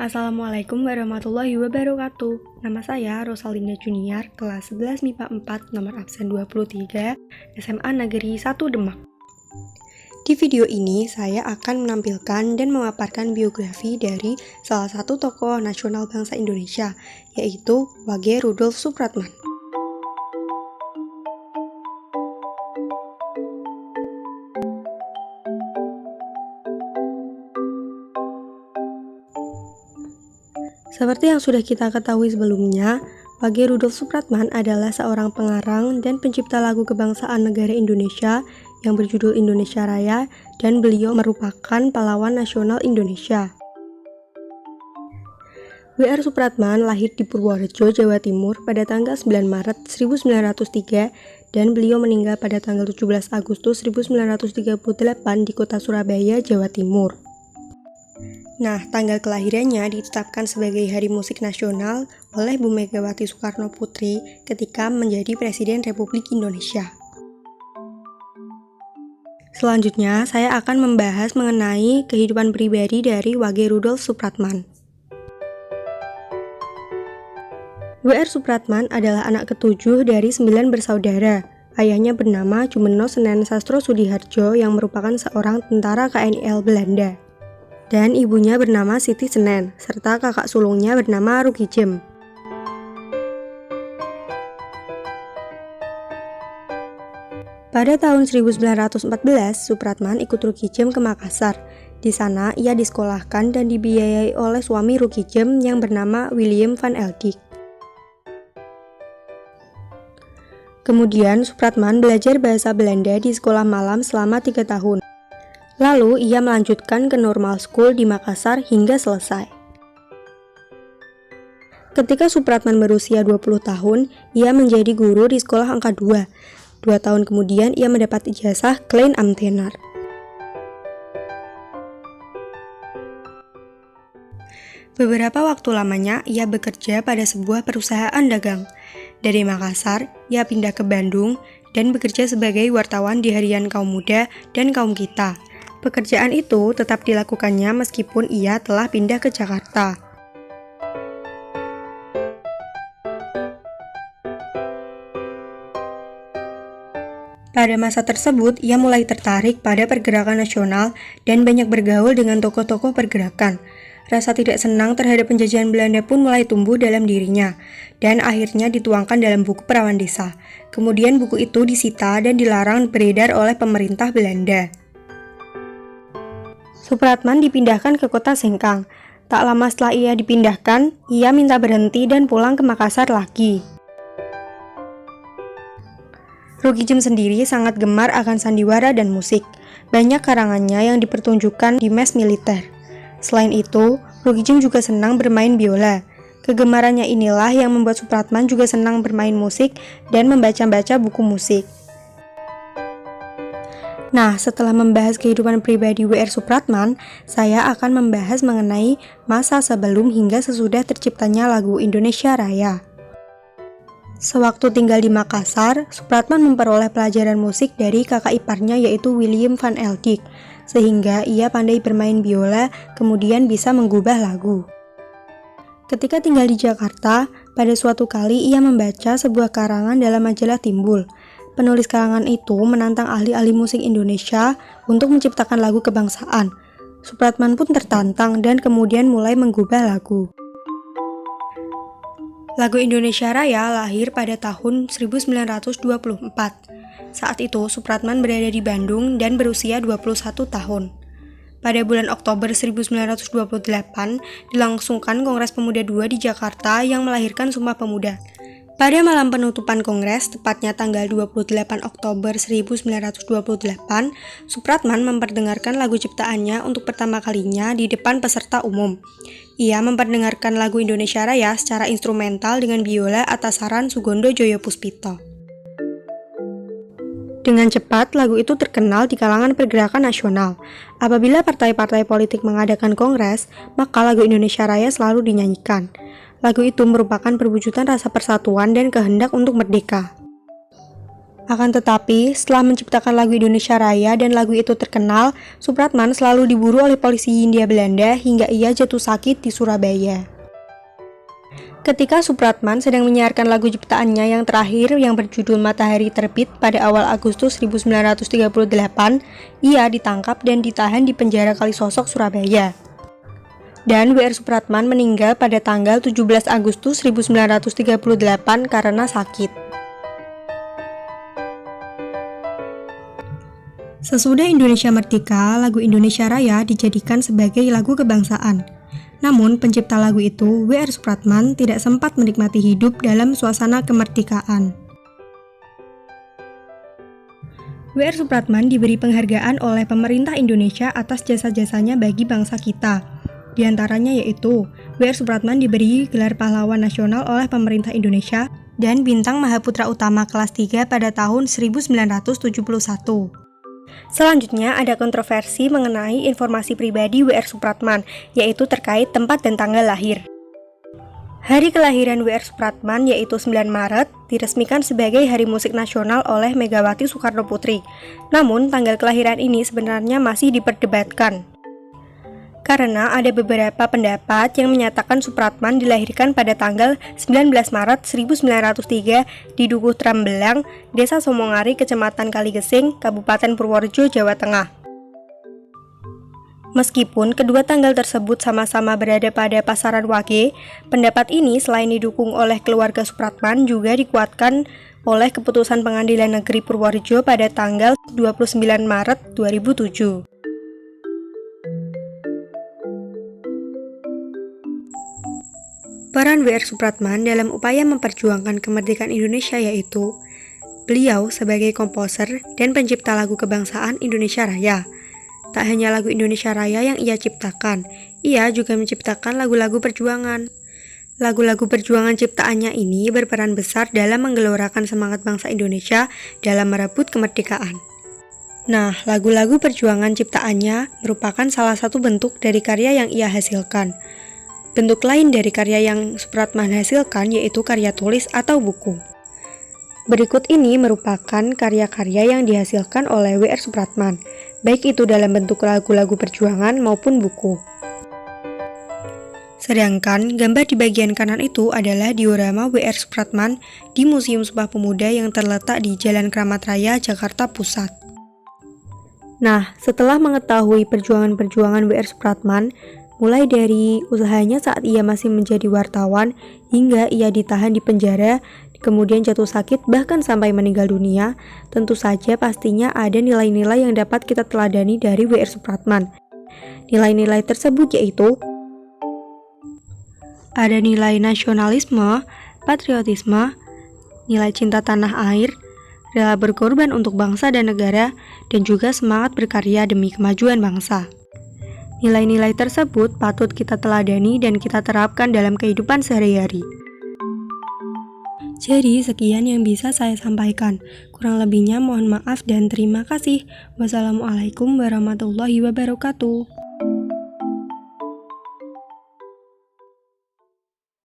Assalamualaikum warahmatullahi wabarakatuh. Nama saya Rosalinda Junior, kelas 11 MIPA 4, nomor absen 23, SMA Negeri 1 Demak. Di video ini, saya akan menampilkan dan memaparkan biografi dari salah satu tokoh nasional bangsa Indonesia, yaitu Wage Rudolf Supratman. Seperti yang sudah kita ketahui sebelumnya, Wage Rudolf Supratman adalah seorang pengarang dan pencipta lagu kebangsaan negara Indonesia yang berjudul Indonesia Raya, dan beliau merupakan pahlawan nasional Indonesia. W.R. Supratman lahir di Purworejo, Jawa Timur pada tanggal 9 Maret 1903 dan beliau meninggal pada tanggal 17 Agustus 1938 di kota Surabaya, Jawa Timur. Nah, tanggal kelahirannya ditetapkan sebagai Hari Musik Nasional oleh Bu Megawati Soekarno Putri ketika menjadi Presiden Republik Indonesia. Selanjutnya, saya akan membahas mengenai kehidupan pribadi dari Wage Rudolf Supratman. W.R. Supratman adalah anak ketujuh dari 9 bersaudara. Ayahnya bernama Jumeno Senen Sastro Sudiharjo yang merupakan seorang tentara KNIL Belanda. Dan ibunya bernama Siti Senen, serta kakak sulungnya bernama Rukijem. Pada tahun 1914, Supratman ikut Rukijem ke Makassar. Di sana, ia disekolahkan dan dibiayai oleh suami Rukijem yang bernama William van Eldik. Kemudian, Supratman belajar bahasa Belanda di sekolah malam selama 3 tahun. Lalu, ia melanjutkan ke Normal School di Makassar hingga selesai. Ketika Supratman berusia 20 tahun, ia menjadi guru di sekolah angka 2. 2 tahun kemudian, ia mendapat ijazah Klein Ambtenaar. Beberapa waktu lamanya, ia bekerja pada sebuah perusahaan dagang. Dari Makassar, ia pindah ke Bandung dan bekerja sebagai wartawan di harian Kaum Muda dan Kaum Kita. Pekerjaan itu tetap dilakukannya meskipun ia telah pindah ke Jakarta. Pada masa tersebut, ia mulai tertarik pada pergerakan nasional dan banyak bergaul dengan tokoh-tokoh pergerakan. Rasa tidak senang terhadap penjajahan Belanda pun mulai tumbuh dalam dirinya, dan akhirnya dituangkan dalam buku Perawan Desa. Kemudian buku itu disita dan dilarang beredar oleh pemerintah Belanda. Supratman dipindahkan ke kota Sengkang. Tak lama setelah ia dipindahkan, ia minta berhenti dan pulang ke Makassar lagi. Rukijem sendiri sangat gemar akan sandiwara dan musik. Banyak karangannya yang dipertunjukkan di mes militer. Selain itu, Rukijem juga senang bermain biola. Kegemarannya inilah yang membuat Supratman juga senang bermain musik dan membaca-baca buku musik. Nah, setelah membahas kehidupan pribadi W.R. Supratman, saya akan membahas mengenai masa sebelum hingga sesudah terciptanya lagu Indonesia Raya. Sewaktu tinggal di Makassar, Supratman memperoleh pelajaran musik dari kakak iparnya yaitu William van Eldik, sehingga ia pandai bermain biola, kemudian bisa menggubah lagu. Ketika tinggal di Jakarta, pada suatu kali ia membaca sebuah karangan dalam majalah Timbul. Penulis karangan itu menantang ahli-ahli musik Indonesia untuk menciptakan lagu kebangsaan. Supratman pun tertantang dan kemudian mulai menggubah lagu. Lagu Indonesia Raya lahir pada tahun 1924. Saat itu Supratman berada di Bandung dan berusia 21 tahun. Pada bulan Oktober 1928, dilangsungkan Kongres Pemuda II di Jakarta yang melahirkan Sumpah Pemuda. Pada malam penutupan Kongres, tepatnya tanggal 28 Oktober 1928, Supratman memperdengarkan lagu ciptaannya untuk pertama kalinya di depan peserta umum. Ia memperdengarkan lagu Indonesia Raya secara instrumental dengan biola atas saran Sugondo Joyopuspito. Dengan cepat, lagu itu terkenal di kalangan pergerakan nasional. Apabila partai-partai politik mengadakan kongres, maka lagu Indonesia Raya selalu dinyanyikan. Lagu itu merupakan perwujudan rasa persatuan dan kehendak untuk merdeka. Akan tetapi, setelah menciptakan lagu Indonesia Raya dan lagu itu terkenal, Soepratman selalu diburu oleh polisi Hindia Belanda hingga ia jatuh sakit di Surabaya. Ketika Soepratman sedang menyiarkan lagu ciptaannya yang terakhir yang berjudul Matahari Terbit pada awal Agustus 1938, ia ditangkap dan ditahan di penjara Kalisosok, Surabaya. Dan W.R. Soepratman meninggal pada tanggal 17 Agustus 1938 karena sakit. Sesudah Indonesia merdeka, lagu Indonesia Raya dijadikan sebagai lagu kebangsaan. Namun, pencipta lagu itu, W.R. Soepratman, tidak sempat menikmati hidup dalam suasana kemerdekaan. W.R. Soepratman diberi penghargaan oleh pemerintah Indonesia atas jasa-jasanya bagi bangsa kita. Di antaranya yaitu, W.R. Soepratman diberi gelar pahlawan nasional oleh pemerintah Indonesia dan bintang Mahaputra Utama kelas 3 pada tahun 1971. Selanjutnya ada kontroversi mengenai informasi pribadi W.R. Soepratman, yaitu terkait tempat dan tanggal lahir. Hari kelahiran W.R. Soepratman yaitu 9 Maret diresmikan sebagai Hari Musik Nasional oleh Megawati Soekarno Putri. Namun tanggal kelahiran ini sebenarnya masih diperdebatkan. Karena ada beberapa pendapat yang menyatakan Soepratman dilahirkan pada tanggal 19 Maret 1903 di Dukuh Trambelang, Desa Somongari, Kecamatan Kaligesing, Kabupaten Purworejo, Jawa Tengah. Meskipun kedua tanggal tersebut sama-sama berada pada pasaran Wage, pendapat ini selain didukung oleh keluarga Soepratman juga dikuatkan oleh keputusan Pengadilan Negeri Purworejo pada tanggal 29 Maret 2007. Peran W.R. Soepratman dalam upaya memperjuangkan kemerdekaan Indonesia yaitu beliau sebagai komposer dan pencipta lagu kebangsaan Indonesia Raya. Tak hanya lagu Indonesia Raya yang ia ciptakan, ia juga menciptakan lagu-lagu perjuangan. Lagu-lagu perjuangan ciptaannya ini berperan besar dalam menggelorakan semangat bangsa Indonesia dalam merebut kemerdekaan. Nah, lagu-lagu perjuangan ciptaannya merupakan salah satu bentuk dari karya yang ia hasilkan. Bentuk lain dari karya yang Soepratman hasilkan yaitu karya tulis atau buku. Berikut ini merupakan karya-karya yang dihasilkan oleh W.R. Soepratman, baik itu dalam bentuk lagu-lagu perjuangan maupun buku. Sedangkan gambar di bagian kanan itu adalah diorama W.R. Soepratman di Museum Sumpah Pemuda yang terletak di Jalan Kramat Raya, Jakarta Pusat. Nah, setelah mengetahui perjuangan-perjuangan W.R. Soepratman, mulai dari usahanya saat ia masih menjadi wartawan, hingga ia ditahan di penjara, kemudian jatuh sakit, bahkan sampai meninggal dunia, tentu saja pastinya ada nilai-nilai yang dapat kita teladani dari W.R. Soepratman. Nilai-nilai tersebut yaitu ada nilai nasionalisme, patriotisme, nilai cinta tanah air, rela berkorban untuk bangsa dan negara, dan juga semangat berkarya demi kemajuan bangsa. Nilai-nilai tersebut patut kita teladani dan kita terapkan dalam kehidupan sehari-hari. Jadi, sekian yang bisa saya sampaikan. Kurang lebihnya mohon maaf dan terima kasih. Wassalamualaikum warahmatullahi wabarakatuh.